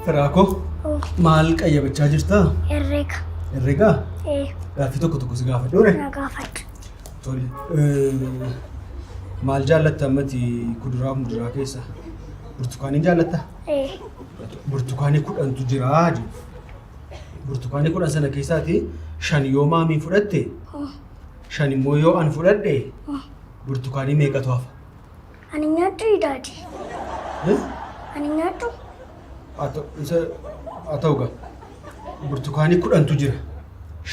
Firaako maal qayyabachaa jirta? Herrega. Herrega? Gaaffii tokko si gaafadhu ture? Na gaafadhu. Tole. Maal jaallatta ammati kuduraa fi muduraa keessa? Burtukaanii jaallatta? Burtukaanii 10tu jira jedhu. Burtukaanii 10 sana keessaati 5 yoo maamiin fudhatte 5 immoo yoo an fudhadhe burtukaanii meeqatu hafa? Ani nyaadhu daadi. Ani nyaadhu. Ata'u gaa. Burtukaanii 10tu jira.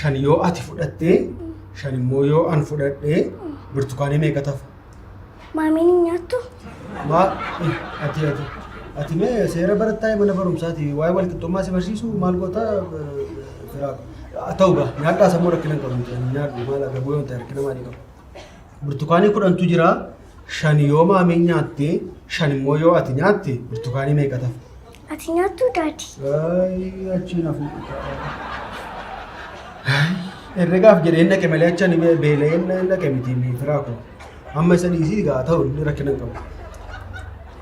5 yoo ati fudhatte 5 immoo yoo an fudhadhe burtukaanii meeqatu hafa? Maamiin nyaattu? Ati mee seera barataa mana barumsaati waa'ee walqixxummaa si barsiisu maal goota ta'u gaa nyaadhaa sammuu rakkina qabu nyaadhu maal akka bu'ee wanta rakkina maalii qabu. Burtukaanii 10tu jira 5 yoo maamiin nyaatte 5 immoo yoo ati nyaatte burtukaanii meeqatu hafa? Ati nyaattu daadi. Achiin hafu. Herregaaf jedhee naqe malee achaan beela'ee naqe miti Firaako. Amma isa dhiisii gaa ta'u rakkina qabu.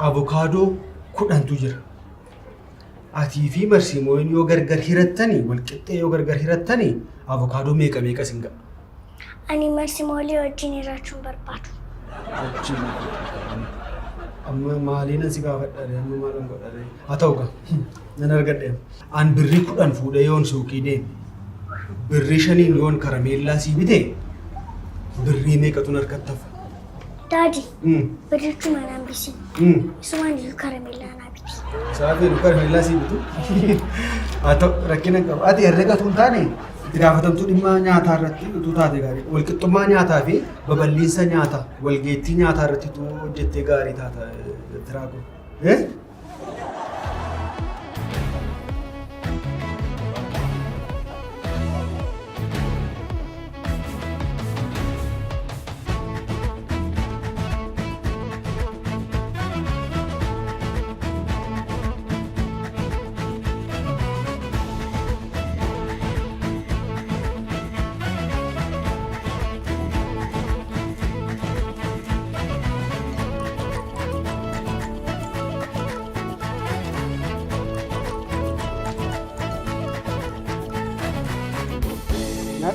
Avokaadoo 10tu jira. Atii fi marsiimoon yoo gargar hirattanii walqixxee yoo gargar hirattanii avokaadoo meeqa sin ga'a? Ani marsimoolee wajjin hiraachuun barbaadu. Amma maaliin si gaafadha amma maalan godhadhe haa ta'u gaa nan argadhe an birrii 10 fuudhee yoon suuqii deeme birrii 5 yoon karameellaa sii bite birrii meeqatu harkatti hafa? Daadi. Birrichuma naan bisin. Isumaan iyyuu karameellaa naa biti. Saafii karameellaa sii bitu? Haa ta'u rakkina qabu. Ati herregatu hin taane itti gaafatamtuu dhimma nyaataa irratti utuu taate gaarii. Walqixxummaa nyaataa fi babal'iinsa nyaataa walgeettii nyaataa irratti utuu hojjettee gaarii taata Firaako.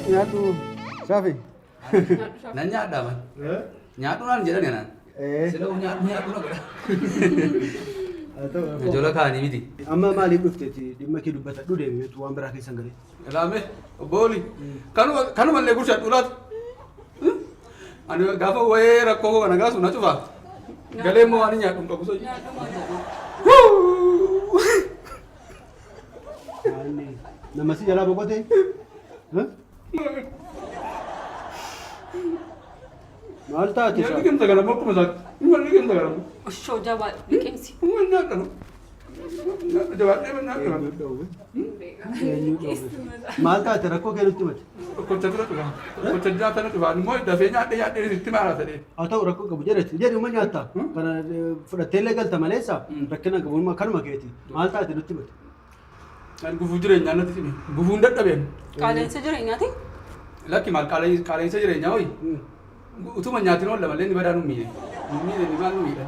Nyaatu Safi. Nan nyaadha man. Nyaatu naan jedhan naan. Sila nyaatu na godha. Ijoollee kaanii miti. Amma maaliif dhufteeti dhimma kee dubbatadhu deemeetu waan biraa keessan galee. Ilaame obbooli kanumallee gurshadhu laatu. Ani gaafa wayee rakkoo koo kana gaasu na cufa. Galee immoo waan nyaadhu hin qabu soji. Nama si jalaa boqotee? Maal taate isaa? Yaalii gamta garamu akkuma isaatti. Yaalii gamta garamu. Oshoo jabaa biqilsi. Nyaadha nu. Jabaadhee nyaadha nu. Maal taate rakkoo kee nutti himate? Tokkocha tura dhugaa. Tokkocha nyaata na dhugaa. Immoo dafee nyaadhee itti maara ta'ee. Haa ta'u rakkoo qabu jedhuma nyaata. Kana fudhattee illee galta maleessa rakkina qabu kanuma keeti. Maal taate nutti himate? Kan gufuu jireenyaa natti hime. Gufuun dadhabeen. Qaala'insa jireenyaati? Lakki maal qaala'insa jireenyaa ho'i. Utuma nyaatiin oolla malee ni badaa nu miidhe. Nu miidhe ni maal nu miidhe.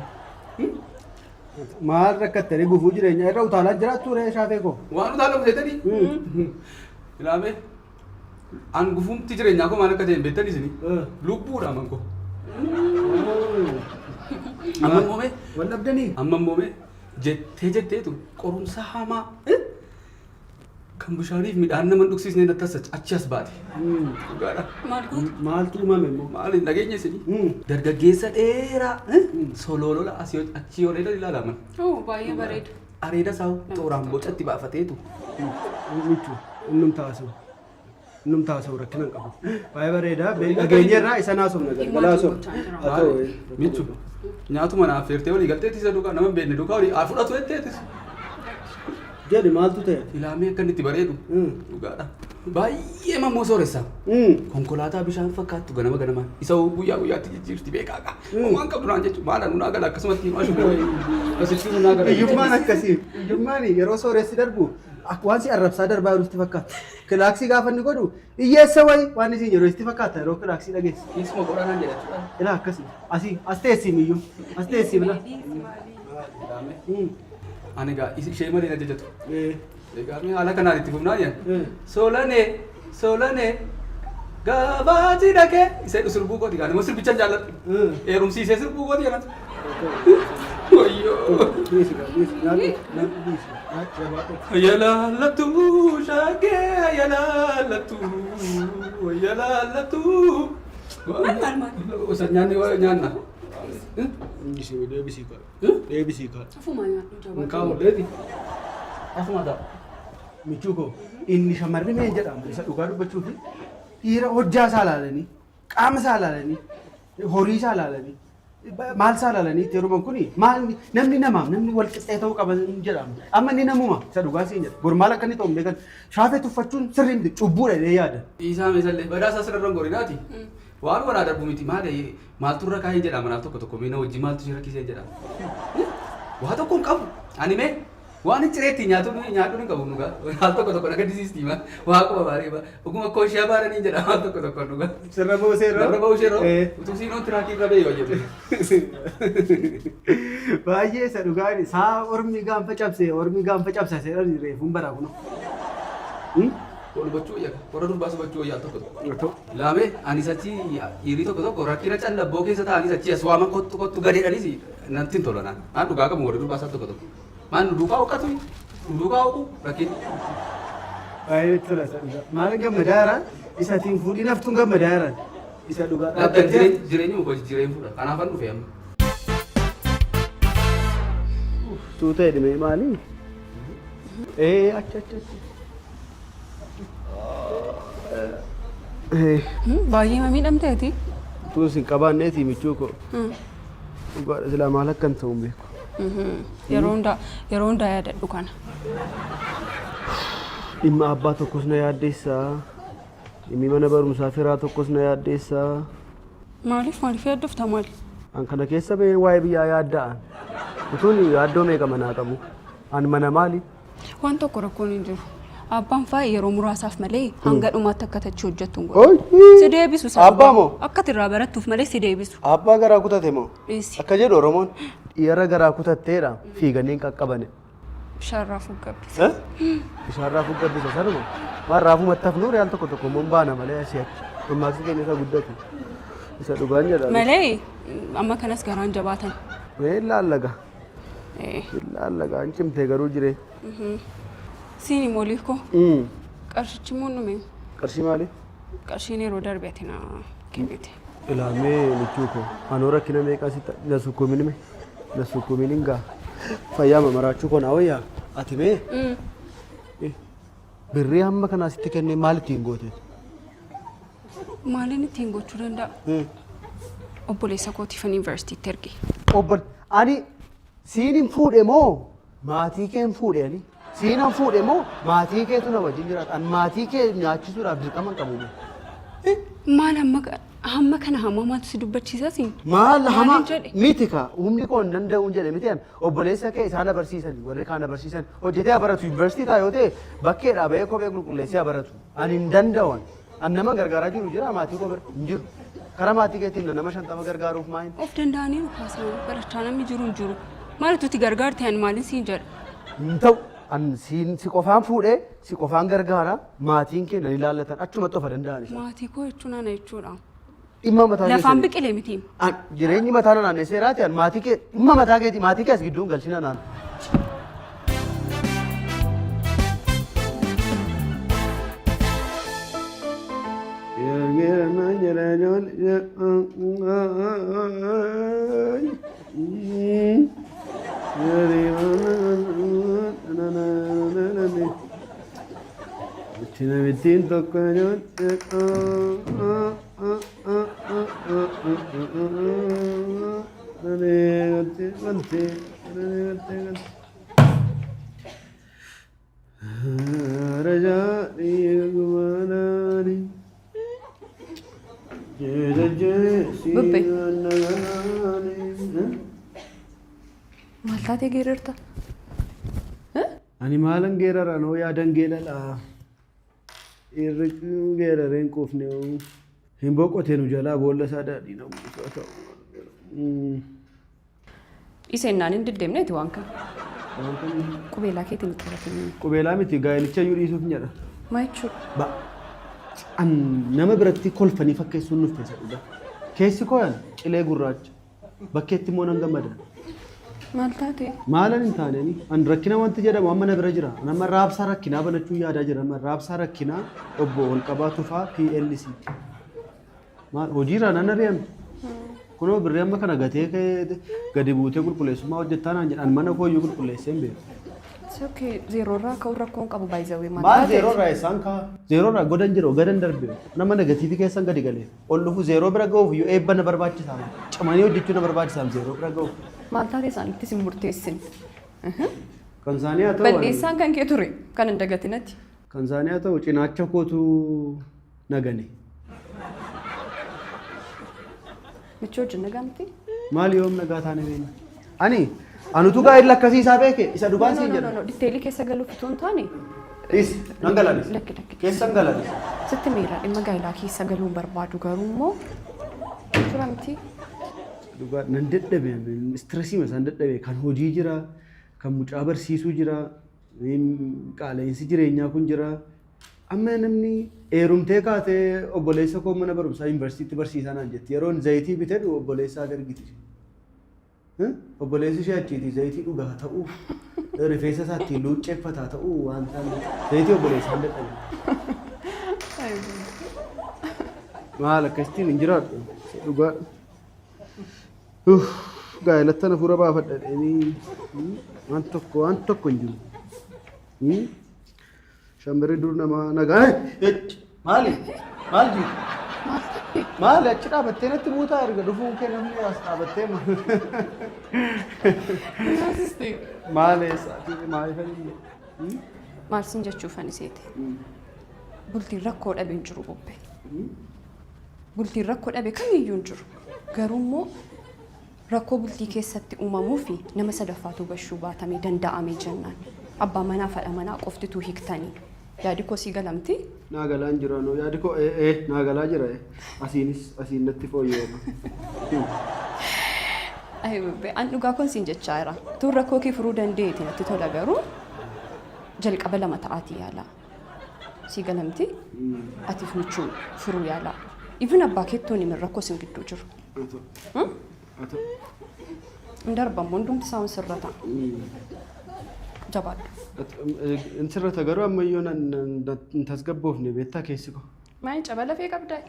Maal rakkattanii gufuu jireenyaa irra utaalaa jiraattu ree shaafee koo? Waan utaalamu seetanii. Ilaame an gufuumti jireenyaa koo maal akka ta'e beektanii isini. Lubbuudha man koo. Amma moomee. Wal dhabdanii? Amma moomee jetteetu qorumsa hamaa. Kan bishaaniif midhaan nama dhugsiisnee natti achi as baate. Dhugaadha. Maaltu uumame immoo? Maaliin dhageenya isinii? Dargaggeessa dheeraa sololola achii olee ilaalaman. Baay'ee bareeda. Areeda isaa tooraan bocatti baafateetu. Michu innum taasa'u rakkina hin qabu. Baay'ee bareeda dhageenya irraa isa naasofna galgalaa soofna. Michu nyaatuma naaf feertee olii galteetti isa duukaa nama beekne duukaa olii fudhatu jetteetis. Jadi maaltu ta'e? Ilaamee akka inni itti bareedu dhugaadha. Baay'ee mammoo sooressa. Konkolaataa bishaan fakkaattu ganama isa guyyaatti jijjiirti beekaaqa. Waan qabdu naan jechuun maadhaan nu naagala akkasumatti himaa shuboo asitti nu naagala. Iyyummaan akkasii iyyummaan yeroo sooressi darbu waan si arrabsaa darbaa jirutti fakkaata. Kilaaksii gaafa inni godhu hiyyeessa wayi waan isin yeroo itti fakkaata yeroo kilaaksii dhageessi. Kiisuma godhanaan jedha. Ilaa akkasii as teessii miyyuu as teessii bila. Ani gaa ishee malee na jajatu. Egaa mee haala kanaan itti fufnaa jiran. Solane gaafaati dhaqee isa sirbuu kooti gaa nama sirbicha jaalladhu. Heerumsiisee sirbuu kooti jedhatu. Yalaalatu shaakee yalaalatu. Osa nyaanna. Deebisii kaa. Afuma nyaadhu Kaa'u deebi. Afuma ta'a. Michuuko inni shamarri mee jedhama isa dhugaa dubbachuufi dhiira hojjaa isaa ilaalanii qaama isaa ilaalanii horii isaa ilaalanii maal isaa ilaalanii yeroo kuni maal namni namaaf namni wal qixxee ta'uu qaba jedhama. Amma inni namuma isa dhugaa siin jedha. Gurmaal akka inni ta'u beekan shaafee tuffachuun sirrii miti cubbuudha jedhee yaada. Isaa meesaallee badaasaa sirra gorinaati. Waan walaa darbu miti maaltu irra kaa'ee jedhama naaf tokko tokko meena wajjin maaltu jira kisee jedhama. Waa tokko hin qabu. Ani mee waan cireetti nyaatu ni qabu nuga. Maal tokko tokko naga disiistima. Waa quba bareeba. Oguma kooshiyaa baaranii jedha maal tokko tokko nuga. Sirra booseeroo. Sirra booseeroo. Utuu siinoon tiraakii irra bee yoo jedhu. Baay'ee isa dhugaan saa ormi gaanfa cabse seeraan reefuun bara kuno. Ol bachuu yaka. Warra durbaa subachuu yaa tokko tokko. Laamee ani sachi dhiirii tokko tokko rakkina callabboo keessa ta'anii sachi as waama kottu gadeedhanis nanti hin tolanaan. Aan dhugaa qabu warra durbaa isaa tokko tokko. Maan duukaa uqqatu duukaa uqqu rakkin. Baay'ee tola isa dhugaa. Maal gammadaaraan isatiin fuudhii naftuun gammadaaraan isa dhugaa. Lakkan jireenyi muka jireenya fuudha. Kanaafan dhufe amma. Tuuta jedhame maali? Achi. baay'ee miidhamteeti. Tuun sin qabaanneeti michuuko. Dhugaadha silaa maal akkan ta'u hin beeku. Yeroo hundaa yaadadhu kana. Dhimma abbaa tokkos na yaaddeessaa. Dhimmi mana barumsaa firaa tokkos na yaaddeessaa. Maaliif yaaddofta maali? An kana keessa ba'ee waa'ee biyyaa yaadda'an. Utuun yaaddoo meeqa manaa qabu? An mana maali? Waan tokko rakkoon hin jiru. Abbaan fa'aa yeroo muraasaaf malee hanga dhumaatti akka tachi hojjettu hin godhu. Si deebisu sana. Abbaa moo? Akka irraa barattuuf malee si deebisu. Abbaa garaa kutate moo? Dhiisi. Akka jedhu Oromoon dhiira garaa kutatteedha fiiganii hin qaqqabane. Bishaan raafuu gabbisa. Bishaan raafuu gabbisa sanuma. Waan raafuu mattaaf nuuri al tokko tokko immoo baana malee asii achi. Mammaaksa keenya isa guddatu. Isa dhugaan jedhama. Malee amma kanas garaan jabaatan. Ilaallaga. Ilaallaga an cimtee garuu jiree. Siini mooliif koo? Qarshichi immoo nume. Qarshii maali? Qarshiin yeroo darbeeti na kennite. Ilaamee michuuko anoo rakkina meeqaa sitta na sukkuuminime na sukkuuminin gaa fayyaama maraachuu koo naa wayyaa ati mee birrii hamma kanaa sitti kennee maal ittiin goote? Maaliin ittiin gochuu danda'a? Obboleessa kootiifan yuunivarsiitiitti erge. Ani siinin fuudhe moo maatii keen fuudhe ani? Siinan fuudhe moo maatii keetu na wajjin jiraata? An maatii kee nyaachisuudhaaf dirqama qabu. Maal hamma kana hammamaatu si dubbachiisas? Maal hama miti ka humni koo hin danda'uun jedhe miti an obboleessa kee isaan abarsiisan warri kaan abarsiisan hojjetee baratu yuunivarsiitii taa yoo ta'e bakkeedhaa bahee kophee qulqulleessee baratu. Ani hin danda'an an nama gargaaraa jiru jira maatii koo bira hin jiru. Karaa maatii keetiin nama 50 gargaaruuf maal? Of danda'aniiru kaasanii barachaa namni jiru hin jiru. Maalitu itti gargaarte ani maaliin siin jedha? Hin ta'u. An si qofaan fuudhee si qofaan gargaara maatiin kee nan ilaallatan achumatti ofa danda'ani. Maatii koo jechuun ana jechuudha. Dhimma mataa keessa. Lafaan biqilee miti. Jireenyi mataa naannoo seeraati an maatii kee dhimma mataa keeti maatii kee as gidduun galchina naan. Cinemitin tokanyon Bubbe. Maal taatee geerarta? Ani maalan geerara noo yaadan geelala. Irrichuu geerareen quufne hin boqotee nu jalaa boolla isaa daadhii na buusaa ta'u. Iseen naan hin deddeemneeti waan kana. Qubeelaa keetiin qabatanii. Qubeelaa miti gaa'elicha iyyuu dhiisuuf hin jedha. Maal jechuudha? Nama biratti kolfanii fakkeessuun nuuf keessa dhugaa. Keessi koo'an cilee gurraacha. Bakkeetti immoo nan gammada. Maal taate? Maalan hin taaneen an rakkina wanti jedhamu amma na bira jira. Nama raabsaa rakkinaa banachuu yaadaa jira. Nama raabsaa rakkinaa obbo Olqabaa Tufaa PLC. Maal hojiirraa nan ari'amte. Kunoo birrii amma kana gatee gadi buutee qulqulleessummaa hojjettaa naan jedhan mana kooyyuu qulqulleessee hin beeku. Okay, zeeroorraa ka'uu rakkoon qabu baay'isawee maal taate? Maal zeeroorraa isaan kaa? Zeeroorraa godan jiru godan darbe nama negatiivii keessan gadi galee ol dhufu zeeroo bira ga'uuf yoo eebba na barbaachisaa cimanii hojjechuu na barbaachisaa zeeroo bira ga'uuf. Maal taate isaanittis hin murteessin? Kan isaanii haa ta'u. Balleessaan kan kee ture kan hin dagatinatti. Kan isaanii haa ta'u cinaacha kootu nagane. Michoo wajjin nagamti? Maal yoom nagaa taane beekna? Anutu gaa'ela akkasiisaa beeke isa dhugaan siin jedha. Diteelii keessa galuuf utuu hin taane. Nan galanis. Keessan galanis. Sitti miira dhimma gaa'elaa keessa galuun barbaadu garuu immoo tura miti. Dhugaa nan dadhabe istireesii masaan dadhabe kan hojii jira kan mucaa barsiisuu jira qaala'insi jireenyaa kun jira. Amma namni heerumtee kaatee obboleessa koo mana barumsaa yuunivarsiitii barsiisaa naan jetti yeroon zayitii bitee obboleessaa argiti. Obboleessi ishee achiiti zayitii dhugaa ta'uu rifeensa isaatti luucceeffataa ta'uu waan ta'an zayitii obboleessaan dadhabe. Maal akkasitiin hin jiraadhu dhugaa. Gaa'elatti na fuura baafadhadheenii waan tokko hin jiru. Shamarri dur nama nagaa. Maali? Maal jiru? Maali achi dhaabattee natti buutaa erga dhufuun kee namni as dhaabattee maali maali fadhi? Maal sin jechuuf ani seete? Bultiin rakkoo dhabe hin jiru bobbee. Bultiin rakkoo dhabe kamiyyuu hin jiru. Garuu immoo rakkoo bultii keessatti uumamuu fi nama sadaffaatu bashuu baatamee danda'amee jennaan. Abbaa manaa fadha manaa qoftituu hiiktanii. Yaadi koo sii galamti? Naa galaan jira noo yaadi koo naa galaa jira asiin natti fooyya'eera. An dhugaa kun siin jechaa jira. Tuun rakkoo kee furuu dandeeti natti tola garuu jalqaba lama ta'aatii yaala. Sii galamti? Atiif michuun furuu yaala. Ifin abbaa keettoon himin rakkoo sin gidduu jiru. Darbamu hundumti isaan sirrata. Jabaadhu. Sirrata garuu ammayyoo hin tasgabboofne beektaa keessi koo. Maal cabala fee qabdaa?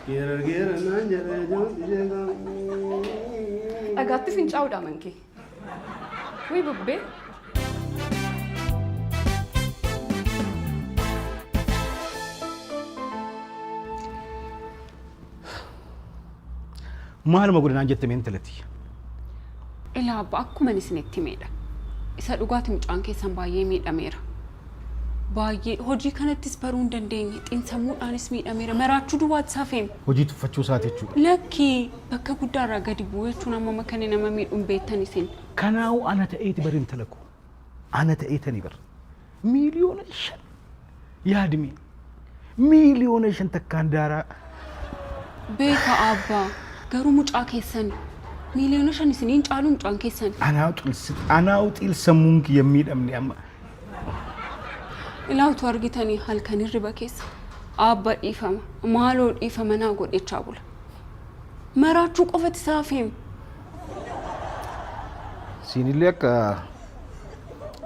Geera naan jedhee dhagaatti fincaa'uudha mankee. Wii bubbee. Maaluma godinaan jettee intalatti? Ilaa abbaa akkuma isinitti miidha. Isa dhugaati mucaan keessan baay'ee miidhameera. Baay'ee hojii kanattis baruu hin dandeenye xiinsammuudhaanis miidhameera. Maraachuu duwwaatti safeem. Hojii tuffachuu isaati jechuudha. Lakkii bakka guddaarraa gadi bu'uu jechuun amma makane nama miidhuun beektan isin. Kanaa'u ana ta'eeti bari intala koo. Ana ta'eetanii bara. Miiliyoona 5 yaadimi. Miiliyoona 5 takkaan daaraa. Beeka abbaa garuu mucaa keessan miiliyoona 5 isiniin caalu mucaan keessan. Anaa xiilsammuun kiyya miidhamne amma. Ilaawtu argitanii halkan hirriba keessa abba dhiifama maaloo dhiifama naa godhechaa bula. Maraachuu qofati saafeem. Siinillee akka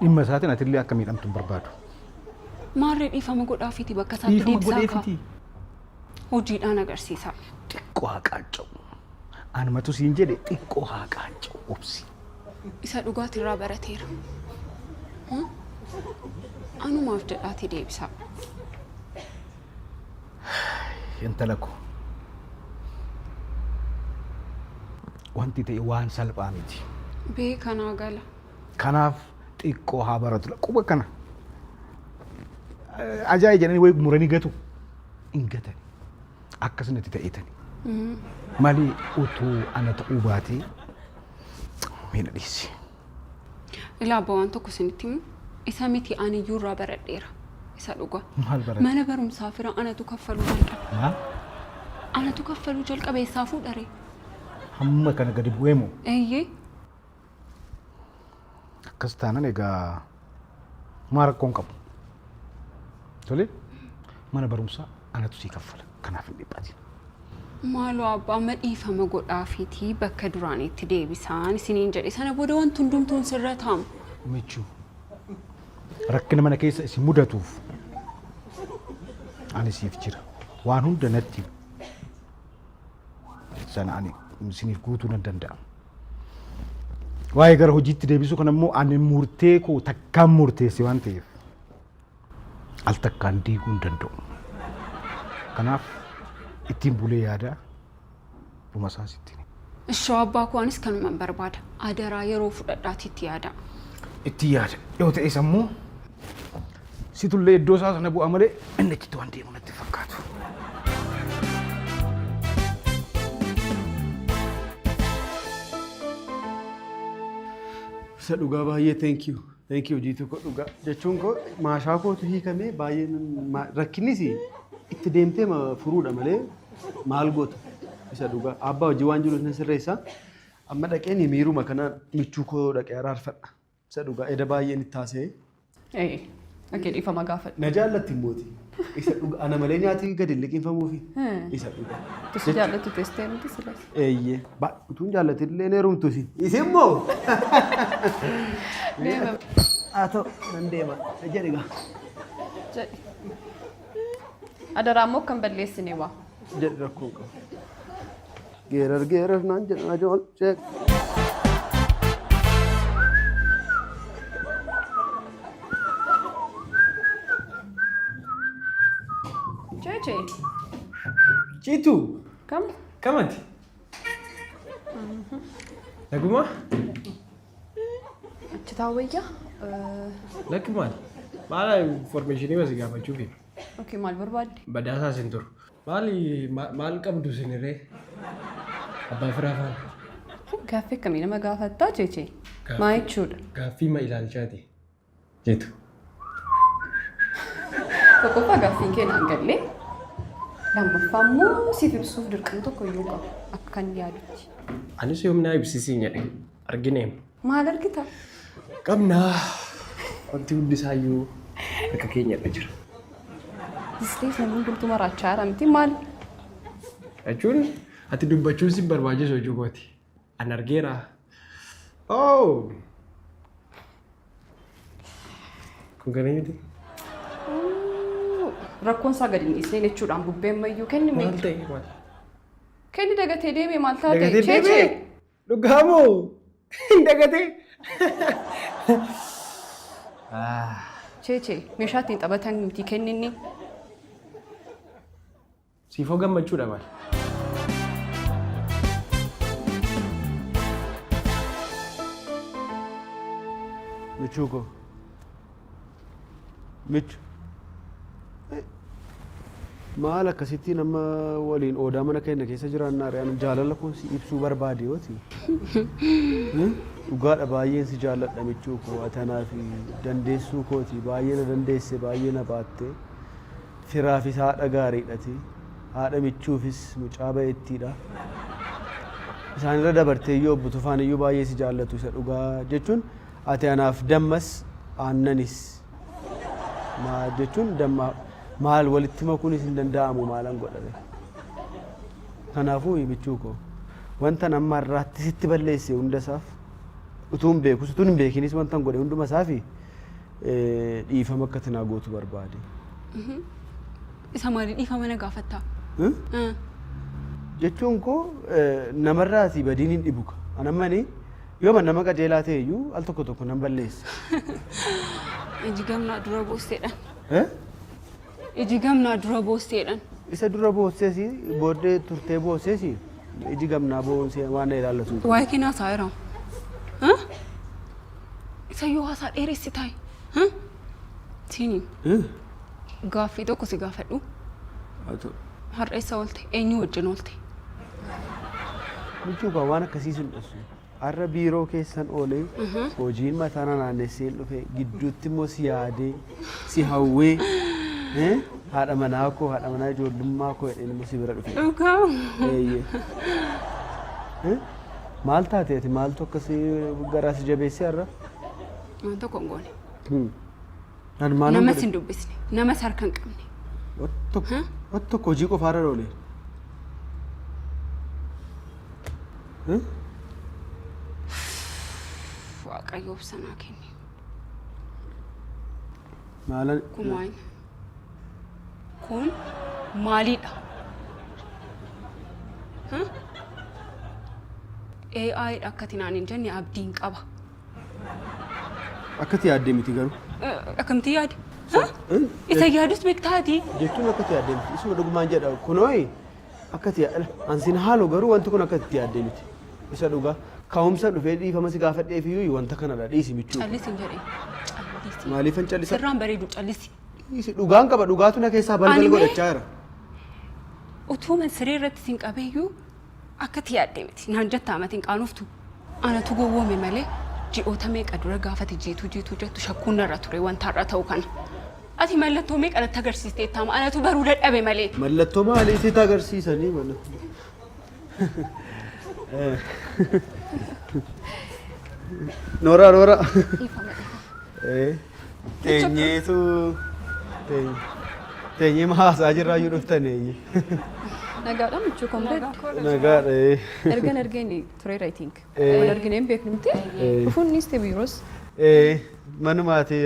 dhimma isaatiin atillee akka miidhamtu barbaadu. Maarree dhiifama godhaafiti bakka isaatti deebisaa kaa. Hojiidhaan agarsiisaa. Xiqqoo haa qaanca'u. Anumatu siin jedhe xiqqoo haa qaanca'u obsi. Isa dhugaatirraa barateera. Anumaaf jedhaati deebisaa. Intala koo. Wanti ta'e waan salphaa miti. Beekanaa gala. Kanaaf xiqqoo haa baratu. Quba kana. Ajaa'iba jedhanii wayi muranii gatu. Hin gatani. Akkasumatti ta'eetani. Mali utuu ana ta'uu baatee miidha dhiisi. Ilaa abbaa waan tokko isinitti himu isa miti ani iyyuurraa baradheera. Isa dhugaa. Maal barate? Mana barumsaa fira anatu kaffaluu jalqabe. Maal? Anatu kaffaluu jalqabe isaa fuudhare. Hamma kana gadi bu'ee moo? Eeyyee. akkas taanan egaa maa rakkoon qabu. Tole mana barumsaa anatu sii kaffala kanaaf hin dhiphatin. Maaloo abbaa amma dhiifama godhaafiitii bakka duraanitti deebisaan isiniin jedhe sana booda wanti hundumtuun sirra taa'amu. Michuu rakkina mana keessa isin mudatuuf ani siif jira waan hunda natti sana ani isiniif guutuu nan danda'a. Waa'ee gara hojiitti deebisuu kana immoo ani murtee koo takkaan murteesse waan ta'eef al takkaan diiguu hin danda'u. Kanaaf ittiin bulee yaada dhuma isaas ittiin. Ishoo abbaa koo anis kanumaan barbaada. Adaraa yeroo fudhadhaatti itti yaada. Itti yaada yoo ta'es ammoo situllee iddoo isaa sana bu'aa malee inni achitti waan deemu natti fakkaatu. Isa dhugaa baay'ee thank you jiitu ko dhugaa jechuun ko maashaa kootu hiikamee baay'ee rakkinnis itti deemtee furuudha malee maal goota isa dhugaa abbaa hojii waan jiru na sirreessa amma dhaqeen miiruma kana michuu koo dhaqee araarfadha isa dhugaa eda baay'een itti taasee. Okey dhiifama gaafadhu. Na jaallatti mooti isa dhugaa ana malee nyaati gadi liqinfamuufi isa dhugaa. Tusi jaallatu teestee miti silas. Eeyyee utuun jaallatti illee neerumtusi isin moo. Deema. Ato nan deema jedhiga. Jedhi. Adaraa immoo kan balleessine waa. Jedhi rakkoo qaba. Geerar naan jedhana jool jeeq. Cece. Citu. Kam? Kamati. Naguma? Achi taawwayyaa? Lakki maal? Maala informationii masi gaafachuufi. Okey maal barbaadde? Badaasaa sin turu. Maal qabdu sinirree? Abbaa firaa faana. Gaaffii akkamii nama gaafattaa Cece? Maa jechuudha? Gaaffii ma ilaalchaati. Jitu. Tokkoffaa gaaffiin kee naan galle. Lammaffaa immoo siif ibsuuf dirqama tokko iyyuu qaba akka kan yaadutti. Anis yoomnaa ibsisiin jedhe argineem. Maal argita? Qabnaa. Wanti hundi isaayyuu harka keenya irra jira. Isteef namni hundumtuu maraachaa jira miti maal? Jechuun ati dubbachuun si barbaachisu hojii kooti. An argeera. Oh! Kun kana miti? Rakkoon isaa gadi dhiisnee jechuudhaan bubbeen mayyuu kennime. Maal ta'e maal? Kenni dagatee deeme maal taate? Dagatee deeme? Dhugaamoo? Dagatee? Cece meeshaa ittiin taphatan miti kenninni. Siifoo gammachuudha maal? Michuu koo. Michu. Maal akkasitti nama waliin odaa mana keenya keessa jiraannaa re'aan jaalala koo si ibsuu barbaade yooti. Dhugaadha baay'een si jaalladha michuu koo atanaa fi dandeessuu kooti baay'ee na dandeesse baay'ee na baatte firaafis haadha gaariidhati haadha michuufis mucaa ba'ettiidha. Isaanirra dabartee iyyuu obbo Tufaan iyyuu baay'ee si jaallatu isa dhugaa jechuun ati anaaf dammas aannanis jechuun damma. Maal walitti makuunis hin danda'amu maalan godhame. Kanaafuu michuu koo wanta amma irraatti sitti balleesse hundasaaf utuun beekus utuun hin beekinis wanta godhe hunduma isaafi dhiifama akka tinaa gootu barbaade. Isa maali dhiifama na gaafattaa? Jechuun koo namarraati badiin hin dhibuka. Anammani yoo nama qajeelaa ta'e iyyuu al tokko tokko nan balleessa. Iji gamnaa dura boosteedhaan. Iji gamnaa dura boosteedhaan. Isa dura boosseesi booddee turtee boosseesi iji gamnaa boonsee waan na ilaallatu. Waa'ee keenyaa isaa jiraam. Isa yoo haasaa dheeressi taa'e. Siini. Gaaffii tokko si gaafadhu. Har'a isa oolte eenyu wajjin oolte? Michuu kaa waan akkasii sin dhassu. Har'a biiroo keessan oolee hojiin mataa naannessee dhufe gidduutti immoo si yaadee si hawwee. Haadha manaa koo haadha manaa ijoollummaa koo jedhee immoo si bira dhufe. Dhugaa. Maal taateeti maaltu akkasii garaa si jabeessee har'a? waan tokko hin goone. Naan maal Namas hin dubbisne namas harka hin qabne. tokko hojii qofaarra oole. Waaqayyo obsanaa kenni. Maalan Kun waan kun maalidha? AI akkati naan hin jenne abdiin qaba. akkati yaaddee miti garuu. Akkamti yaade? Isa yaadus beektaati. Jechuun akkati yaaddee miti. Isuma dhugumaan jedha kunooyi akkati ansin haaloo garuu wanti kun akkati yaaddee miti. Isa dhugaa ka'umsa dhufee dhiifama si gaafadheef iyyuu wanta kanadha dhiisi michuu. Callis hin jedhee. Callisi. Maaliifan callisa? Sirraan bareedu callisi. Dhugaan qaba dhugaatu na keessaa balbal godhachaa jira. Utuu man siree irratti sin qabeeyyuu akkati yaaddee miti. Naan jettaa amatiin qaanuftu. Anatu gowwoome malee ji'oota meeqa dura gaafate jiituu jettu shakkuun narra ture wanta har'a ta'u kana. Ati mallattoo meeqa natti agarsiistee taama anatu baruu dadhabe malee. Mallattoo maalii sitti agarsiisanii mallattoo? Noora. Teenyeetu teenyee haasaa jirraa yoo dhuftan eenye. Nagaadha michuu kombeet. Nagaadha. Ergan tureera I think. Wal argineen beeknumti. Dhufuunis ta'e biiroos. Manumaati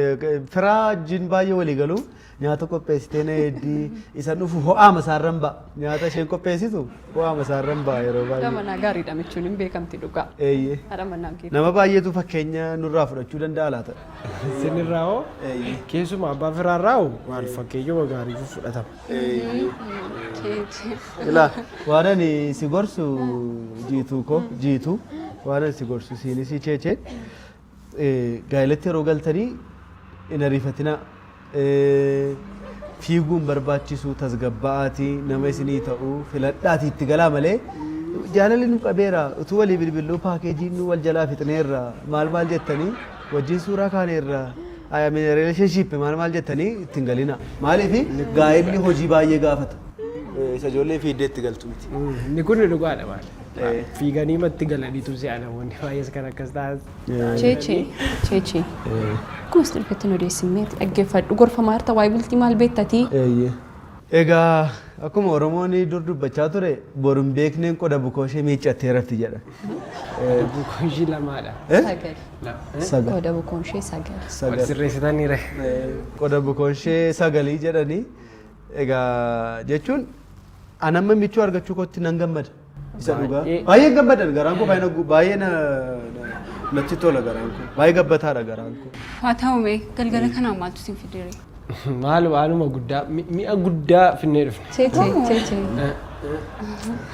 firaa wajjin baay'ee walii galuu nyaata qopheessitee na heddii isa dhufu ho'aa masaarran ba'a. Nyaata isheen qopheessitu ho'aa masaarran ba'a yeroo baay'ee. Dama naa gaariidha michuun hin beekamti dhugaa. Eeyyee. Haadha mannaan keessa. Nama baay'eetu fakkeenya nurraa fudhachuu danda'a laata? Isinirraa hoo? Keessumaa abbaa firaarraa hoo? Maal fakkeeyyuma gaarii fudhatama. Ilaa waan ani si gorsu jiituu waan ani si gorsu siinis cheechee gaa'elatti yeroo galtanii hin ariifatinaa. Fiiguun barbaachisu tasgabba'aatii nama isinii ta'uu filadhaatii itti galaa malee jaalalli nu qabeera utuu walii bilbilluu paakeejii nu wal jalaa fixneerra maal jettanii wajjin suuraa kaaneerra relationship maal jettanii ittiin galina maaliif gaa'elli hojii baay'ee gaafata isa ijoollee fiiddee itti galtu miti. Inni kun dhugaadha maal? Fiiganii matti galaniitu si'a namoonni baay'ees kan akkas ta'an. Cheechee. Akkuma isin dhufetti nu deessimeeti dhaggeeffadhu gorfamaa jirta waa'ee bultii maal beektatii? Egaa akkuma Oromoon dur dubbachaa ture boruun beekneen qoda bukooshee miiccattee rafti jedha. Bukooshii lamaadha. Sagal. Qoda bukooshee sagal. Wal sirreessitaniire. Qoda bukooshee sagalii jedhanii egaa jechuun anamma michuu argachuu kootti nan gammada. Isa dhugaa. Baay'ee gammadan garaan koo baay'ee natti tola garaan koo. Baay'ee gabbataadha garaan koo. Haa ta'u mee galgala kanaan maaltu sin fidere? Maal waanuma guddaa mi'a guddaa finnee dhufne. Cheechee.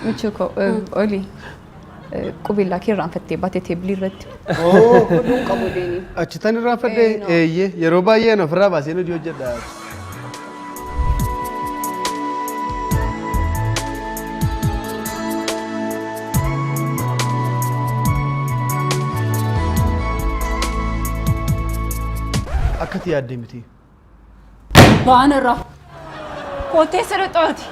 Michuu koo oli qubeellaa kee irraanfattee baatee teebilii irratti. Kuduun qabu deeni. Achitan irraanfadhee eeyyee yeroo baay'ee ofirraa baasee hojii hojjedha. akkati yaaddee miti. Waan irraa kootee sirrii xooti.